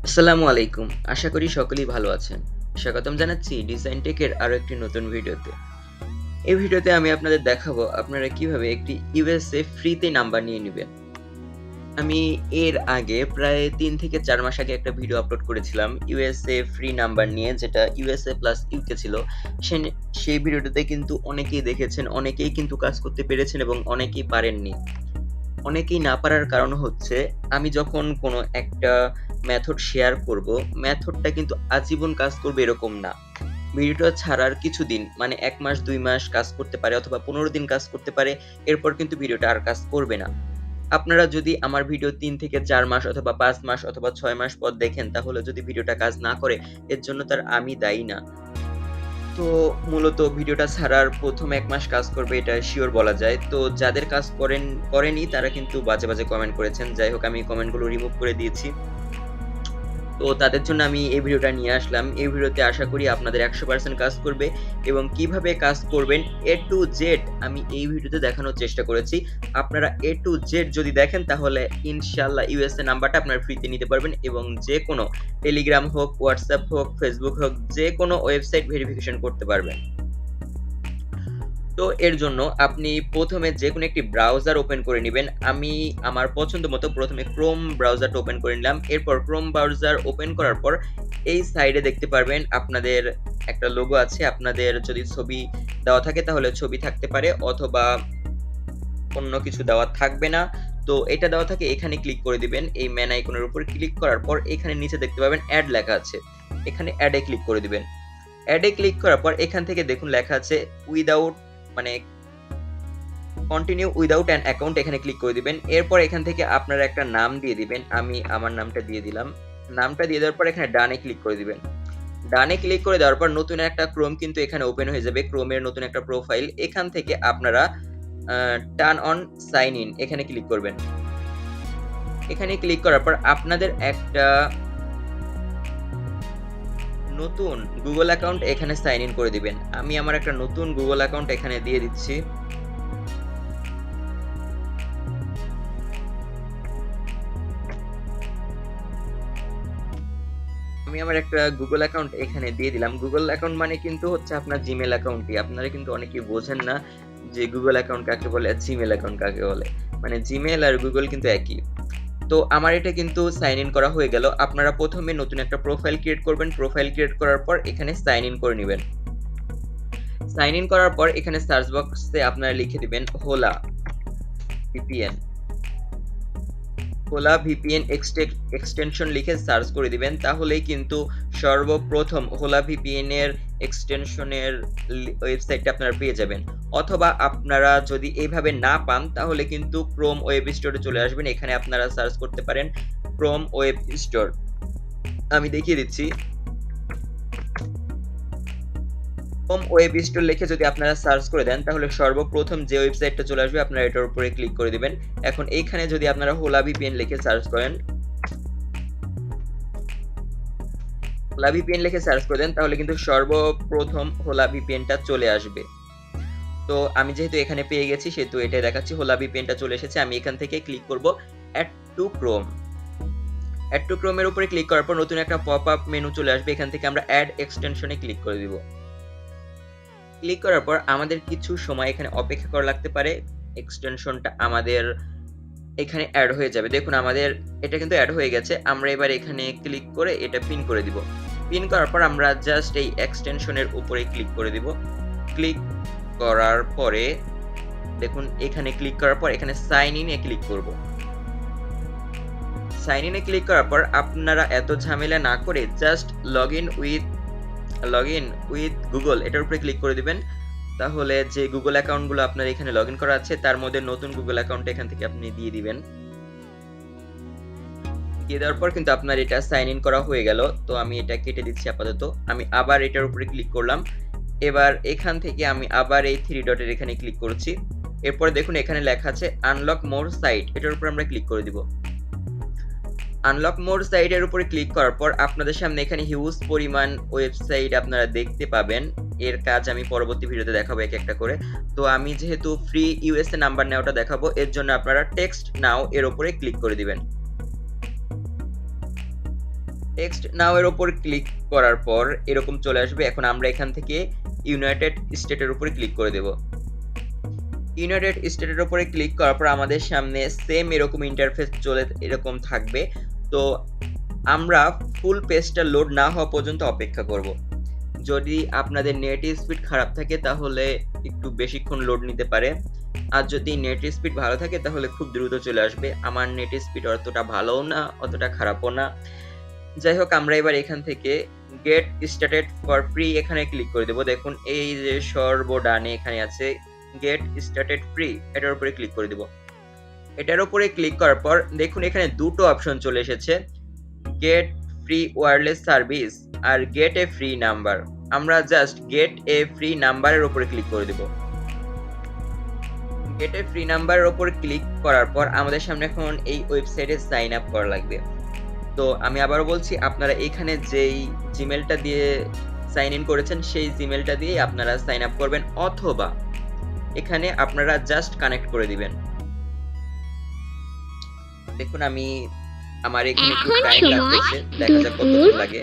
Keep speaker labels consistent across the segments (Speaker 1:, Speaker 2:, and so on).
Speaker 1: আসসালামু আলাইকুম। আশা করি সকলেই ভালো আছেন। স্বাগতম জানাচ্ছি ডিজাইন টেকের আরো একটি নতুন ভিডিওতে। এই ভিডিওতে আমি আপনাদের দেখাবো আপনারা কিভাবে একটি ইউএসএ ফ্রিতে নাম্বার নিয়ে নিবেন। আমি এর আগে প্রায় ৩ থেকে ৪ মাস আগে একটা ভিডিও আপলোড করেছিলাম ইউএসএ ফ্রি নাম্বার নিয়ে, যেটা ইউএসএ প্লাস ইউকে ছিল। সেই ভিডিওটাতে কিন্তু অনেকেই দেখেছেন, অনেকেই কিন্তু কাজ করতে পেরেছেন এবং অনেকেই পারেননি। অনেকেই না পারার কারণ হচ্ছে, আমি যখন কোনো একটা মেথড শেয়ার করব, মেথডটা কিন্তু আজীবন কাজ করবে এরকম না। ভিডিওটা ছাড়ার কিছুদিন মানে ১ মাস ২ মাস কাজ করতে পারে অথবা ১৫ দিন কাজ করতে পারে। এরপর কিন্তু ভিডিওটা আর কাজ করবে না। আপনারা যদি আমার ভিডিও ৩ থেকে ৪ মাস অথবা ৫ মাস অথবা ৬ মাস পর দেখেন, তাহলে যদি ভিডিওটা কাজ না করে, এর জন্য তার আমি দায়ী না। তো মূলত ভিডিওটা ছাড়ার ১ম ১ মাস কাজ করবে এটা সিওর বলা যায়। তো যাদের কাজ করেনি তারা কিন্তু বাজে, বাজে কমেন্ট করেছেন। যাই হোক, আমি কমেন্টগুলো রিমুভ করে দিয়েছি। তো তাদের জন্য আমি এই ভিডিওটা নিয়ে আসলাম। এই ভিডিওতে আশা করি আপনাদের ১০০% কাজ করবে এবং কিভাবে কাজ করবেন A to Z আমি এই ভিডিওতে দেখানোর চেষ্টা করেছি। আপনারা A to Z যদি দেখেন, তাহলে ইনশাআল্লাহ ইউএসএ নাম্বারটা আপনারা ফ্রিতে নিতে পারবেন এবং যেকোনো টেলিগ্রাম হোক, হোয়াটসঅ্যাপ হোক, ফেসবুক হোক, যেকোনো ওয়েবসাইট ভেরিফিকেশন করতে পারবেন। তো এর জন্য আপনি ১ম এ যেকোনো একটি ব্রাউজার ওপেন করে নিবেন। আমি আমার পছন্দ মতো ১ম এ Chrome ব্রাউজারটা ওপেন করে নিলাম। এরপর Chrome ব্রাউজার ওপেন করার পর এই সাইডে দেখতে পারবেন আপনাদের একটা লোগো আছে। আপনাদের যদি ছবি দেওয়া থাকে তাহলে ছবি থাকতে পারে, অথবা অন্য কিছু দেওয়া থাকবে না। তো এটা দেওয়া থাকে, এখানে ক্লিক করে দিবেন। এই ম্যান আইকনের উপর ক্লিক করার পর এখানে নিচে দেখতে পাবেন অ্যাড লেখা আছে। এখানে অ্যাড এ ক্লিক করে দিবেন। অ্যাড এ ক্লিক করার পর এখান থেকে দেখুন লেখা আছে উইথআউট মানে কন্টিনিউ উইথআউট অ্যান অ্যাকাউন্ট, এখানে ক্লিক করে দিবেন। এরপর এখান থেকে আপনারা একটা নাম দিয়ে দিবেন। আমি আমার নামটা দিয়ে দিলাম। নামটা দিয়ে দেওয়ার পর এখানে ডানে ক্লিক করে দিবেন। ডানে ক্লিক করে দেওয়ার পর নতুন একটা ক্রোম কিন্তু এখানে ওপেন হয়ে যাবে। ক্রোমের নতুন একটা প্রোফাইল। এখান থেকে আপনারা টার্ন অন সাইন ইন এখানে ক্লিক করবেন। এখানে ক্লিক করার পর আপনাদের একটা নতুন গুগল অ্যাকাউন্ট এখানে সাইন ইন করে দিবেন। আমি আমার একটা নতুন গুগল অ্যাকাউন্ট এখানে দিয়ে দিচ্ছি। আমি আমার একটা গুগল অ্যাকাউন্ট এখানে দিয়ে দিলাম। গুগল অ্যাকাউন্ট মানে কিন্তু হচ্ছে আপনার জিমেল অ্যাকাউন্টই। আপনারা কিন্তু অনেকেই বোঝেন না যে গুগল অ্যাকাউন্ট কাকে বলে আর জিমেল অ্যাকাউন্ট কাকে বলে। মানে জিমেল আর গুগল কিন্তু একই। তো আমার এটা কিন্তু সাইন ইন করা হয়ে গেল। আপনারা ১ম এ নতুন একটা প্রোফাইল ক্রিয়েট করবেন। প্রোফাইল ক্রিয়েট করার পর এখানে সাইন ইন করে নিবেন। সাইন ইন করার পর এখানে সার্চ বক্সে আপনারা লিখে দিবেন হোলা ভিপিএন। হোলা ভিপিএন এক্সটেনশন লিখে সার্চ করে দিবেন। তাহলেই কিন্তু সর্বপ্রথম হোলা ভিপিএন এর এক্সটেনশনের ওয়েবসাইটটা আপনারা পেয়ে যাবেন। অথবা আপনারা যদি এইভাবে না পান, তাহলে কিন্তু ক্রোম ওয়েব স্টোরে চলে আসবেন। এখানে আপনারা সার্চ করতে পারেন ক্রোম ওয়েব স্টোর। আমি দেখিয়ে দিচ্ছি। ক্রোম ওয়েব স্টোর লিখে যদি আপনারা সার্চ করে দেন, তাহলে সর্বপ্রথম যে ওয়েবসাইটটা চলে আসবে আপনারা এটার উপরে ক্লিক করে দিবেন। এখন এইখানে যদি আপনারা হোলা ভিপিএন লিখে সার্চ করেন, হোলা ভিপিএন লিখে সার্চ করে দেন, তাহলে কিন্তু সর্বপ্রথম হোলা ভিপিএনটা চলে আসবে। তো আমি যেহেতু এখানে পেয়ে গেছি, সেহেতু এটাই দেখাচ্ছি। হোলা ভিপিএনটা চলে এসেছে। আমি এখান থেকে ক্লিক করব add to Chrome. Add to ক্রোমের উপরে ক্লিক করার পর নতুন একটা পপ আপ মেনু চলে আসবে। এখান থেকে আমরা অ্যাড এক্সটেনশনে ক্লিক করে দিব। ক্লিক করার পর আমাদের কিছু সময় এখানে অপেক্ষা করা লাগতে পারে। এক্সটেনশনটা আমাদের এখানে অ্যাড হয়ে যাবে। দেখুন আমাদের এটা কিন্তু অ্যাড হয়ে গেছে। আমরা এবার এখানে ক্লিক করে এটা পিন করে দিব। পিন করার পর আমরা জাস্ট এই এক্সটেনশনের উপরে ক্লিক করে দিব। ক্লিক করার পরে দেখুন এখানে ক্লিক করার পর এখানে সাইন ইন এ ক্লিক করব। সাইন ইন এ ক্লিক করার পর আপনারা এত ঝামেলা না করে জাস্ট লগইন উইথ গুগল এটার উপরে ক্লিক করে দিবেন। তাহলে যে গুগল অ্যাকাউন্টগুলো আপনার এখানে লগইন করা আছে, তার মধ্যে নতুন গুগল অ্যাকাউন্ট এখান থেকে আপনি দিয়ে দিবেন। দিয়ে দেওয়ার পর কিন্তু আপনার এটা সাইন ইন করা হয়ে গেল। তো আমি এটা কেটে দিচ্ছি আপাতত। আমি আবার এটার উপরে ক্লিক করলাম। এবার এখান থেকে আমি আবার এই 3 ডটের এখানে ক্লিক করছি। এরপর দেখুন এখানে লেখা আছে আনলক মোর সাইট, এটার উপর আমরা ক্লিক করে দিব। আনলক মোর সাইটের উপরে ক্লিক করার পর আপনাদের সামনে এখানে হিউজ পরিমাণ ওয়েবসাইট আপনারা দেখতে পাবেন। এর কাজ আমি পরবর্তী ভিডিওতে দেখাবো এক একটা করে। তো আমি যেহেতু ফ্রি ইউএসএ নাম্বার নেওয়াটা দেখাবো, এর জন্য আপনারা টেক্সট নাও এর উপরে ক্লিক করে দিবেন। টেক্সট নাও এর উপর ক্লিক করার পর এরকম চলে আসবে। এখন আমরা এখান থেকে ইউনাইটেড স্টেটের উপরে ক্লিক করে দেব। ইউনাইটেড স্টেটের উপরে ক্লিক করার পর আমাদের সামনে সেম এরকম ইন্টারফেস চলে এরকম থাকবে। তো আমরা ফুল পেজটা লোড না হওয়া পর্যন্ত অপেক্ষা করব। যদি আপনাদের নেট স্পিড খারাপ থাকে তাহলে একটু বেশিক্ষণ লোড নিতে পারে, আর যদি নেট স্পিড ভালো থাকে তাহলে খুব দ্রুত চলে আসবে। আমার নেট স্পিড অতটা ভালোও না অতটা খারাপও না। যাই হোক, আমরা এবার এখান থেকে গেট স্টার্টেড ফর ফ্রি এখানে ক্লিক করে দেবো। দেখুন এই যে সর্বডানে এখানে আছে গেট স্টার্টেড ফ্রি, এটার উপরে ক্লিক করে দেবো। এটার উপরে ক্লিক করার পর দেখুন এখানে দুটো অপশন চলে এসেছে, গেট ফ্রি ওয়্যারলেস সার্ভিস আর গেট এ ফ্রি নাম্বার। আমরা জাস্ট গেট এ ফ্রি নাম্বারের উপরে ক্লিক করে দেব। গেট এ ফ্রি নাম্বারের উপর ক্লিক করার পর আমাদের সামনে এখন এই ওয়েবসাইটে সাইন আপ করা লাগবে। তো আমি আবারও বলছি, আপনারা এখানে যেই জিমেলটা দিয়ে সাইন ইন করেছেন সেই জিমেলটা দিয়ে আপনারা সাইন আপ করবেন, অথবা এখানে আপনারা জাস্ট কানেক্ট করে দিবেন। দেখুন আমার এখানে একটু টাইম লাগতেছে, দেখা যাক কতক্ষণ লাগে।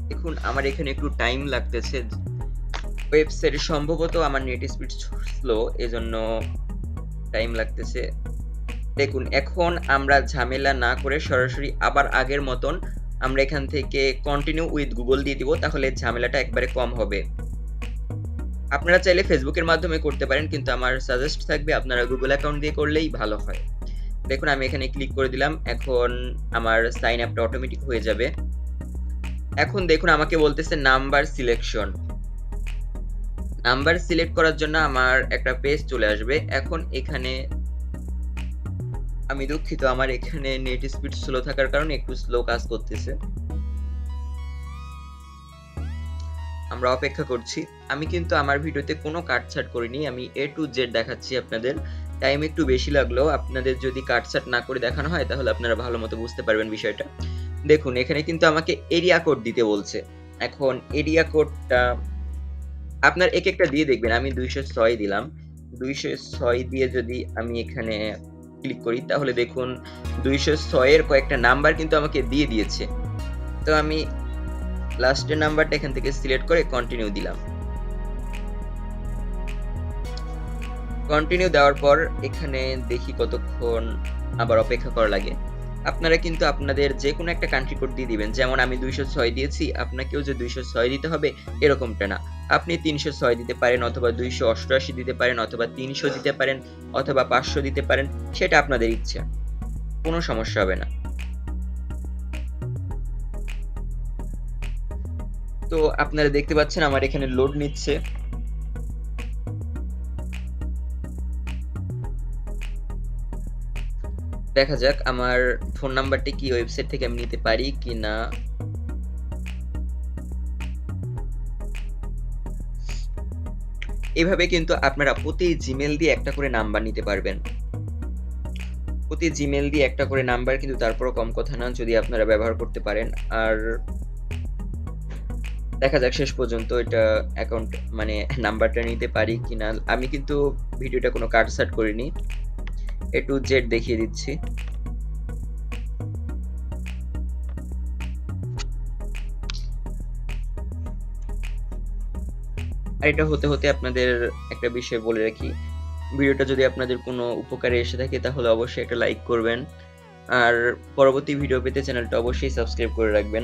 Speaker 1: দেখুন আমার এখানে একটু টাইম লাগতেছে, ওয়েবসাইটে সম্ভবত আমার নেট স্পিড স্লো, এজন্য টাইম লাগতেছে। দেখুন এখন আমরা ঝামেলা না করে সরাসরি আবার আগের মতন আমরা এখান থেকে কন্টিনিউ উইথ গুগল দিয়ে দিব, তাহলে ঝামেলাটা একবারে কম হবে। আপনারা চাইলে ফেসবুকের মাধ্যমে করতে পারেন, কিন্তু আমার সাজেস্ট থাকবে আপনারা গুগল অ্যাকাউন্ট দিয়ে করলেই ভালো হয়। দেখুন আমি এখানে ক্লিক করে দিলাম, এখন আমার সাইন আপটা অটোমেটিক হয়ে যাবে। এখন দেখুন আমাকে বলতেছে নাম্বার সিলেকশন। নাম্বার সিলেক্ট করার জন্য আমার একটা পেজ চলে আসবে। এখন এখানে আমি দুঃখিত, আমার এখানে নেট স্পিড স্লো থাকার কারণে একটু স্লো কাজ করতেছে, আমরা অপেক্ষা করছি। আমি কিন্তু আমার ভিডিওতে কোনো কাটছাট করিনি, আমি A to Z দেখাচ্ছি আপনাদের। টাইম একটু বেশি লাগলেও আপনাদের যদি কাটছাট না করে দেখানো হয় তাহলে আপনারা ভালো মতো বুঝতে পারবেন বিষয়টা। দেখুন এখানে কিন্তু আমাকে এরিয়া কোড দিতে বলছে। এখন এরিয়া কোডটা আপনার এক একটা দিয়ে দেখবেন। আমি 206 দিলাম, 206 দিয়ে যদি আমি এখানে ক্লিক করি তাহলে দেখুন 206 এর কয়েকটা নাম্বার কিন্তু আমাকে দিয়ে দিয়েছে। তো আমি লাস্টের নাম্বারটা এখান থেকে সিলেক্ট করে কন্টিনিউ দিলাম। কন্টিনিউ দেওয়ার পর এখানে দেখি কতক্ষণ আবার অপেক্ষা করা লাগে। আপনারা কিন্তু আপনাদের যে কোনো একটা কান্ট্রি কোড দিয়ে দিবেন, যেমন আমি 206 দিয়েছি, আপনাকেও যে 206 দিতে হবে এরকমটা না। আপনি 306 দিতে পারেন, অথবা 288 দিতে পারেন, অথবা 300 দিতে পারেন, অথবা 500 দিতে পারেন, সেটা আপনাদের ইচ্ছা, কোনো সমস্যা হবে না। তো আপনারা দেখতে পাচ্ছেন আমার এখানে লোড নিচ্ছে। দেখা যাক আমার ফোন নাম্বারটি কি ওয়েবসাইট থেকে আমি নিতে পারি কিনা। এভাবে কিন্তু আপনারা প্রতি জিমেল দিয়ে একটা করে নাম্বার নিতে পারবেন। প্রতি জিমেল দিয়ে একটা করে নাম্বার কিন্তু তারপরও কম কথা না, যদি আপনারা ব্যবহার করতে পারেন। আর দেখা যাক শেষ পর্যন্ত এটা অ্যাকাউন্ট মানে নাম্বারটা নিতে পারি কিনা। আমি কিন্তু ভিডিওটা কোনো কাটছাট করিনি, A to Z দেখিয়ে দিচ্ছি। আর এটা হতে হতে আপনাদের একটা বিষয় বলে রাখি, ভিডিওটা যদি আপনাদের কোনো উপকারে এসে থাকে তাহলে অবশ্যই একটা লাইক করবেন, আর পরবর্তী ভিডিও পেতে চ্যানেলটা অবশ্যই সাবস্ক্রাইব করে রাখবেন।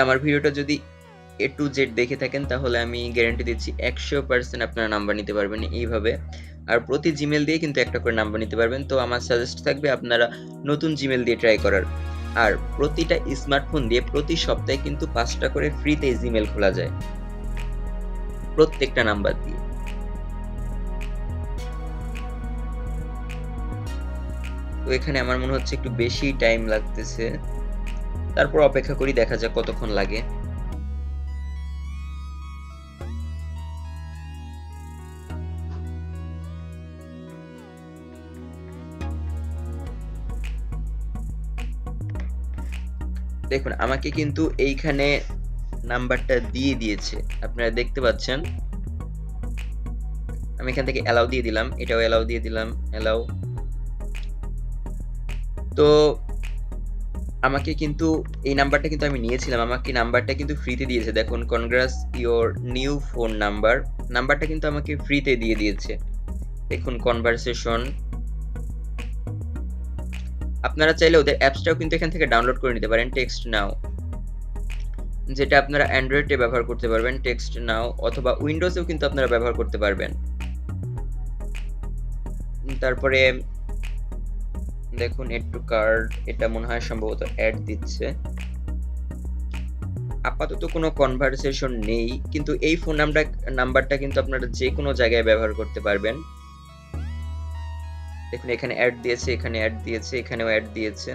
Speaker 1: আমার ভিডিওটা যদি A to Z দেখে থাকেন তাহলে আমি গ্যারান্টি দিচ্ছি 100% আপনারা নাম্বার নিতে পারবেন এইভাবে। আর প্রতি জিমেল দিয়ে কিন্তু একটা করে নাম্বার নিতে পারবেন। তো আমার সাজেস্ট থাকবে আপনারা নতুন জিমেল দিয়ে ট্রাই করার। আর প্রতিটা স্মার্টফোন দিয়ে প্রতি সপ্তাহে কিন্তু 5টা করে ফ্রিতে জিমেল খোলা যায় প্রত্যেকটা নাম্বার দিয়ে। তো এখানে আমার মনে হচ্ছে একটু বেশি টাইম লাগতেছে, তারপর অপেক্ষা করি, দেখা যাক কতক্ষণ লাগে। দেখুন আমাকে কিন্তু এইখানে নাম্বারটা দিয়ে দিয়েছে, আপনারা দেখতে পাচ্ছেন। আমি এখান থেকে অ্যালাউ দিয়ে দিলাম, এটাও অ্যালাউ দিয়ে দিলাম, অ্যালাউ। তো আমাকে কিন্তু এই নাম্বারটা কিন্তু আমি নিয়েছিলাম, আমাকে নাম্বারটা কিন্তু ফ্রিতে দিয়েছে। দেখুন, congrats your new phone number, নাম্বারটা কিন্তু আমাকে ফ্রিতে দিয়ে দিয়েছে। দেখুন কনভারসেশন। আপনারা চাইলে ওদের অ্যাপসটাও কিন্তু এখান থেকে ডাউনলোড করে নিতে পারেন, টেক্সট নাও, যেটা আপনারা অ্যান্ড্রয়েডে ব্যবহার করতে পারবেন, টেক্সট নাও, অথবা উইন্ডোজেও কিন্তু আপনারা ব্যবহার করতে পারবেন। তারপরে দেখুন এড টু কার্ড, এটা মনে হয় সম্ভবত অ্যাড দিচ্ছে। আপাতত কোনো কনভারসেশন নেই, কিন্তু এই ফোন নাম্বারটা কিন্তু আপনারা যে কোনো জায়গায় ব্যবহার করতে পারবেন। দেখুন এখানে অ্যাড দিয়েছে, এখানে অ্যাড দিয়েছে, এখানেও অ্যাড দিয়েছে।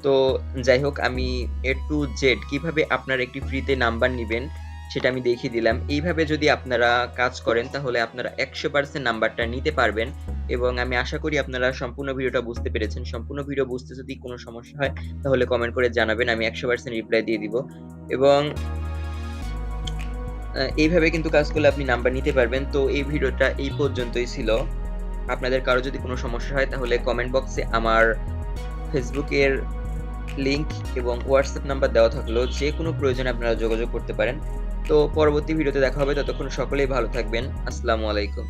Speaker 1: তো যাই হোক, আমি এ টু জেড কিভাবে আপনারা একটি ফ্রিতে নাম্বার নেবেন সেটা আমি দেখিয়ে দিলাম। এইভাবে যদি আপনারা কাজ করেন তাহলে আপনারা 100% নাম্বারটা নিতে পারবেন, এবং আমি আশা করি আপনারা সম্পূর্ণ ভিডিওটা বুঝতে পেরেছেন। সম্পূর্ণ ভিডিও বুঝতে যদি কোনো সমস্যা হয় তাহলে কমেন্ট করে জানাবেন, আমি 100% রিপ্লাই দিয়ে দিব। এবং এইভাবে কিন্তু কাজ করলে আপনি নাম্বার নিতে পারবেন। তো এই ভিডিওটা এই পর্যন্তই ছিল। আপনাদের কারো যদি কোনো সমস্যা হয় তাহলে কমেন্ট বক্সে আমার ফেসবুকের লিংক এবং হোয়াটসঅ্যাপ নাম্বার দেওয়া থাকলেও যে কোনো প্রয়োজনে আপনারা যোগাযোগ করতে পারেন। তো পরবর্তী ভিডিওতে দেখা হবে, ততক্ষণ সকলেই ভালো থাকবেন। আসসালামু আলাইকুম।